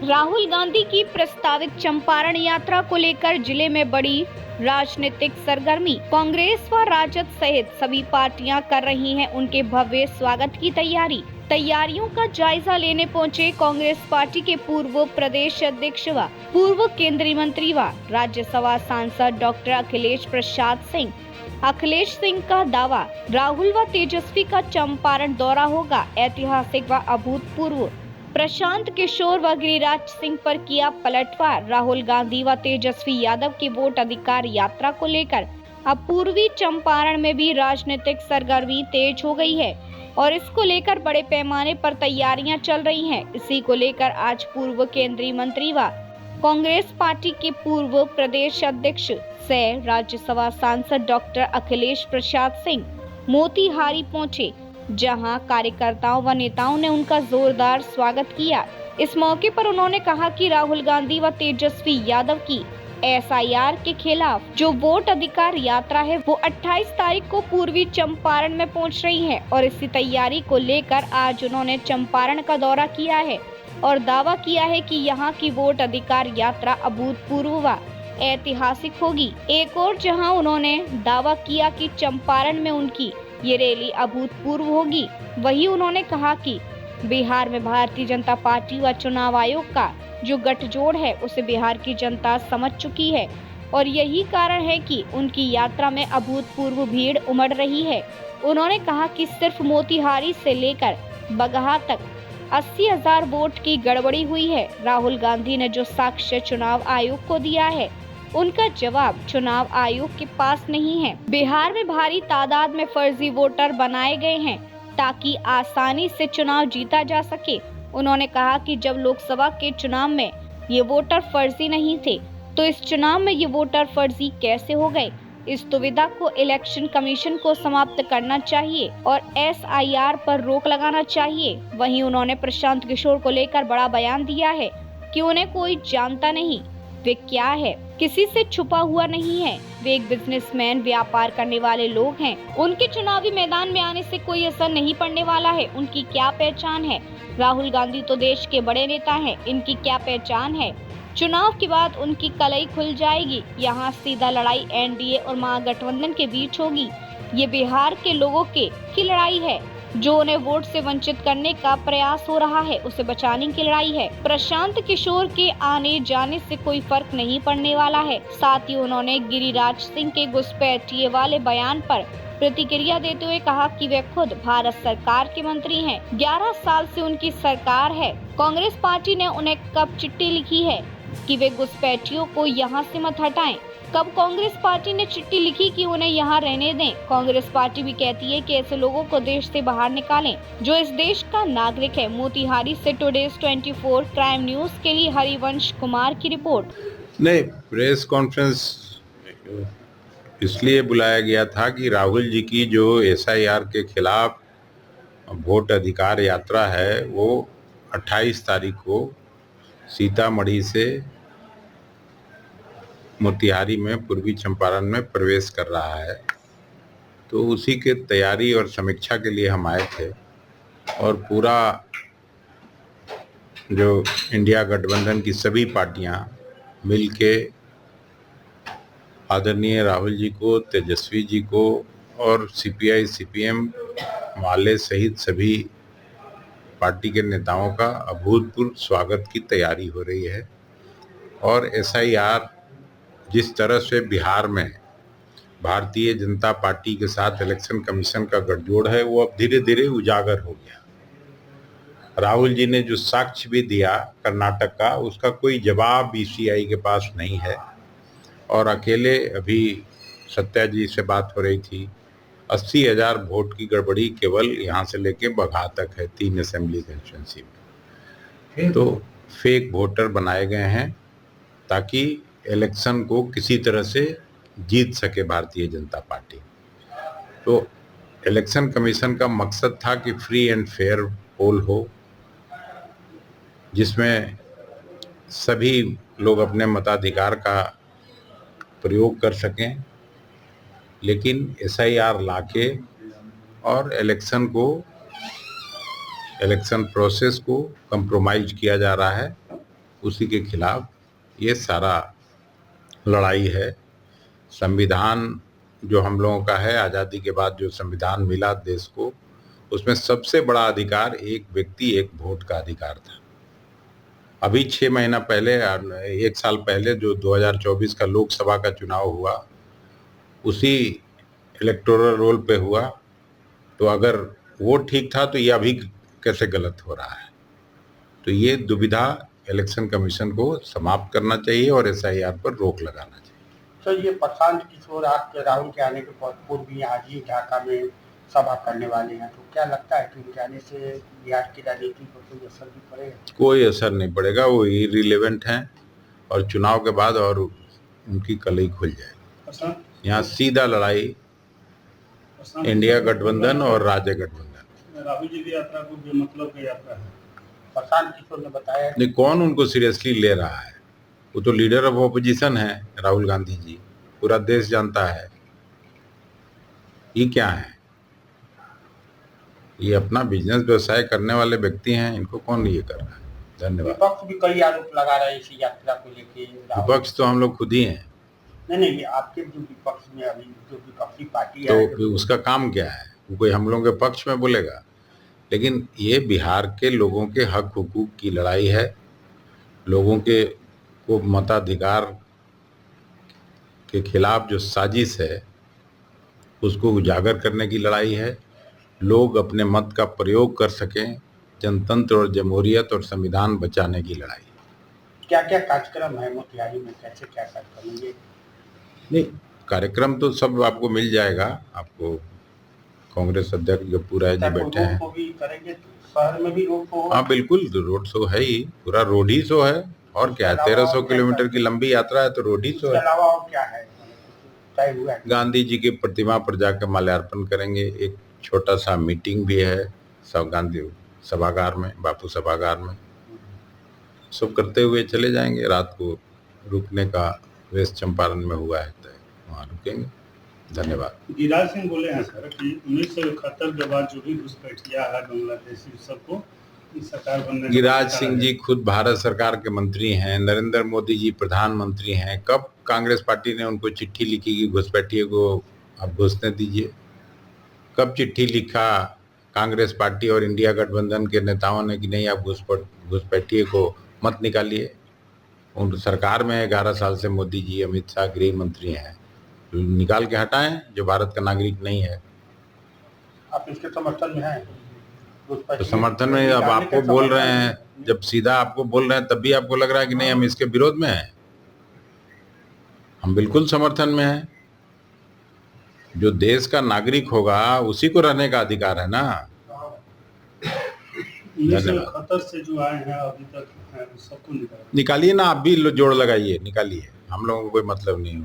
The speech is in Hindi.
राहुल गांधी की प्रस्तावित चंपारण यात्रा को लेकर जिले में बड़ी राजनीतिक सरगर्मी। कांग्रेस व राजद सहित सभी पार्टियां कर रही हैं उनके भव्य स्वागत की तैयारियों का जायजा लेने पहुंचे कांग्रेस पार्टी के पूर्व प्रदेश अध्यक्ष व पूर्व केंद्रीय मंत्री व राज्यसभा सांसद डॉक्टर अखिलेश सिंह का दावा, राहुल व तेजस्वी का चंपारण दौरा होगा ऐतिहासिक व अभूतपूर्व। प्रशांत किशोर व गिरिराज सिंह पर किया पलटवार। राहुल गांधी व तेजस्वी यादव की वोट अधिकार यात्रा को लेकर अब पूर्वी चंपारण में भी राजनीतिक सरगर्मी तेज हो गई है और इसको लेकर बड़े पैमाने पर तैयारियां चल रही हैं। इसी को लेकर आज पूर्व केंद्रीय मंत्री व कांग्रेस पार्टी के पूर्व प्रदेश अध्यक्ष सह राज्यसभा सांसद डॉक्टर अखिलेश प्रसाद सिंह मोतिहारी पहुंचे, जहां कार्यकर्ताओं व नेताओं ने उनका जोरदार स्वागत किया। इस मौके पर उन्होंने कहा कि राहुल गांधी व तेजस्वी यादव की एसआईआर के खिलाफ जो वोट अधिकार यात्रा है वो 28 तारीख को पूर्वी चंपारण में पहुंच रही है और इसी तैयारी को लेकर आज उन्होंने चंपारण का दौरा किया है और दावा किया है कि यहां की वोट अधिकार यात्रा अभूतपूर्व व ऐतिहासिक होगी। एक और जहां उन्होंने दावा किया कि चंपारण में उनकी ये रैली अभूतपूर्व होगी, वही उन्होंने कहा कि बिहार में भारतीय जनता पार्टी व चुनाव आयोग का जो गठजोड़ है उसे बिहार की जनता समझ चुकी है और यही कारण है कि उनकी यात्रा में अभूतपूर्व भीड़ उमड़ रही है। उन्होंने कहा कि सिर्फ मोतिहारी से लेकर बगहा तक 80,000 वोट की गड़बड़ी हुई है। राहुल गांधी ने जो साक्ष्य चुनाव आयोग को दिया है उनका जवाब चुनाव आयोग के पास नहीं है। बिहार में भारी तादाद में फर्जी वोटर बनाए गए हैं ताकि आसानी से चुनाव जीता जा सके। उन्होंने कहा कि जब लोकसभा के चुनाव में ये वोटर फर्जी नहीं थे तो इस चुनाव में ये वोटर फर्जी कैसे हो गए। इस दुविधा को इलेक्शन कमीशन को समाप्त करना चाहिए और एसआईआर पर रोक लगाना चाहिए। वहीं उन्होंने प्रशांत किशोर को लेकर बड़ा बयान दिया है कि उन्हें कोई जानता नहीं, वे क्या है, किसी से छुपा हुआ नहीं है, वे एक बिजनेसमैन व्यापार करने वाले लोग हैं। उनके चुनावी मैदान में आने से कोई असर नहीं पड़ने वाला है। उनकी क्या पहचान है? राहुल गांधी तो देश के बड़े नेता हैं, इनकी क्या पहचान है? चुनाव के बाद उनकी कलई खुल जाएगी। यहाँ सीधा लड़ाई एनडीए और महागठबंधन के बीच होगी। ये बिहार के लोगों की लड़ाई है। जो उन्हें वोट से वंचित करने का प्रयास हो रहा है उसे बचाने की लड़ाई है। प्रशांत किशोर के आने जाने से कोई फर्क नहीं पड़ने वाला है। साथ ही उन्होंने गिरिराज सिंह के घुसपैठिए वाले बयान पर प्रतिक्रिया देते हुए कहा कि वे खुद भारत सरकार के मंत्री हैं। 11 साल से उनकी सरकार है। कांग्रेस पार्टी ने उन्हें कब चिट्ठी लिखी है कि वे घुसपैठियों को यहाँ से मत हटाएं? कब कांग्रेस पार्टी ने चिट्ठी लिखी कि उन्हें यहाँ रहने दें? कांग्रेस पार्टी भी कहती है कि ऐसे लोगों को देश से बाहर निकालें जो इस देश का नागरिक है। मोतिहारी से टुडेज 24 क्राइम न्यूज के लिए हरिवंश कुमार की रिपोर्ट। नहीं, प्रेस कॉन्फ्रेंस इसलिए बुलाया गया था कि राहुल जी की जो एसआईआर के खिलाफ वोट अधिकार यात्रा है वो 28 तारीख को सीतामढ़ी से मोतिहारी में पूर्वी चंपारण में प्रवेश कर रहा है, तो उसी के तैयारी और समीक्षा के लिए हम आए थे और पूरा जो इंडिया गठबंधन की सभी पार्टियां मिलके आदरणीय राहुल जी को, तेजस्वी जी को और सीपीआई सीपीएम वाले सहित सभी पार्टी के नेताओं का अभूतपूर्व स्वागत की तैयारी हो रही है। और एसआईआर जिस तरह से बिहार में भारतीय जनता पार्टी के साथ इलेक्शन कमीशन का गठजोड़ है वो अब धीरे धीरे उजागर हो गया। राहुल जी ने जो साक्ष्य भी दिया कर्नाटक का, उसका कोई जवाब ईसीआई के पास नहीं है। और अकेले अभी सत्या जी से बात हो रही थी, 80,000 वोट की गड़बड़ी केवल यहाँ से लेके बगहा तक है, 3 असेंबली कंस्टिट्यूंसी में। तो फेक वोटर बनाए गए हैं ताकि इलेक्शन को किसी तरह से जीत सके भारतीय जनता पार्टी। तो इलेक्शन कमीशन का मकसद था कि फ्री एंड फेयर पोल हो, जिसमें सभी लोग अपने मताधिकार का प्रयोग कर सकें, लेकिन एसआईआर लाके और इलेक्शन प्रोसेस को कंप्रोमाइज किया जा रहा है। उसी के खिलाफ ये सारा लड़ाई है। संविधान जो हम लोगों का है, आज़ादी के बाद जो संविधान मिला देश को, उसमें सबसे बड़ा अधिकार एक व्यक्ति एक वोट का अधिकार था। अभी 6 महीना पहले, 1 साल पहले जो 2024 का लोकसभा का चुनाव हुआ, उसी इलेक्टोरल रोल पे हुआ। तो अगर वो ठीक था तो ये अभी कैसे गलत हो रहा है? तो ये दुविधा इलेक्शन कमीशन को समाप्त करना चाहिए और एसआईआर पर रोक लगाना चाहिए। सर, ये प्रशांत किशोर आपके राहुल के आने के पूर्व भी आज ही ढाका में सभा करने वाले हैं, तो क्या लगता है कि उनके आने से बिहार की राजनीति पर कोई असर भी पड़ेगा? कोई असर नहीं पड़ेगा, वो इरिलेवेंट हैं और चुनाव के बाद और उनकी कलई खुल जाएगी। यहाँ सीधा लड़ाई इंडिया गठबंधन और राज्य गठबंधन। राहुल जी की यात्रा को बेमतलब की यात्रा है। प्रशांत किशोर ने बताया नहीं, कौन उनको सीरियसली ले रहा है? वो तो लीडर ऑफ ऑपोजिशन है राहुल गांधी जी, पूरा देश जानता है। ये क्या है? ये अपना बिजनेस व्यवसाय करने वाले व्यक्ति हैं, इनको कौन ये कर रहा है? धन्यवाद। विपक्ष भी कई आरोप लगा रहे हैं इस यात्रा को लेके। विपक्ष तो हम लोग खुद ही हैं। नहीं, ये आपके जो विपक्ष में अभी जो विपक्षी पार्टी तो है, उसका काम क्या है? वो कोई हम लोगों के पक्ष में बोलेगा? लेकिन ये बिहार के लोगों के हक हुकूक की लड़ाई है। लोगों के को मताधिकार के खिलाफ जो साजिश है उसको उजागर करने की लड़ाई है। लोग अपने मत का प्रयोग कर सकें, जनतंत्र और जमहूरियत और संविधान बचाने की लड़ाई। क्या क्या कार्यक्रम है मोतिहारी में, कैसे क्या कार्यक्रम है? नहीं, कार्यक्रम तो सब आपको मिल जाएगा। आपको कांग्रेस अध्यक्ष जो पूरा जी बैठे हैं, को भी करेंगे शहर में भी रोड शो? हाँ बिल्कुल, रोड शो है ही, पूरा रोड ही शो है। और क्या है, 1300 किलोमीटर की लंबी यात्रा है तो रोड ही शो है। इसके अलावा और क्या है तय हुआ है? गांधी जी की प्रतिमा पर जाकर माल्यार्पण करेंगे। एक छोटा सा मीटिंग भी है सब गांधी सभागार में, बापू सभागार में। सब करते हुए चले जाएंगे। रात को रुकने का वेस्ट चंपारण में हुआ है तय, वहाँ रुकेंगे। धन्यवाद। गिरिराज सिंह बोले हैं सर कि 1971 के बाद जो भी घुसपैठिया है बांग्लादेशी सबको सरकार बनने। गिरिराज सिंह जी खुद भारत सरकार के मंत्री हैं, नरेंद्र मोदी जी प्रधानमंत्री हैं। कब कांग्रेस पार्टी ने उनको चिट्ठी लिखी कि घुसपैठिए को आप घुसने दीजिए? कब चिट्ठी लिखा कांग्रेस पार्टी और इंडिया गठबंधन के नेताओं ने कि नहीं आप घुसपैठिए को मत निकालिए? उन सरकार में 11 साल से मोदी जी, अमित शाह गृह मंत्री हैं, निकाल के हटाएं जो भारत का नागरिक नहीं है। आप इसके समर्थन में हैं? तो समर्थन में अब आपको बोल रहे हैं, जब सीधा आपको बोल रहे हैं तब भी आपको लग रहा है कि नहीं हम इसके विरोध में हैं। हम बिल्कुल समर्थन में हैं। जो देश का नागरिक होगा उसी को रहने का अधिकार है ना। 1971 से जो आए हैं अभी तक हैं सबको निकालिए ना, आप भी जोड़ लगाइए, निकालिए। हम लोगों को कोई मतलब नहीं है।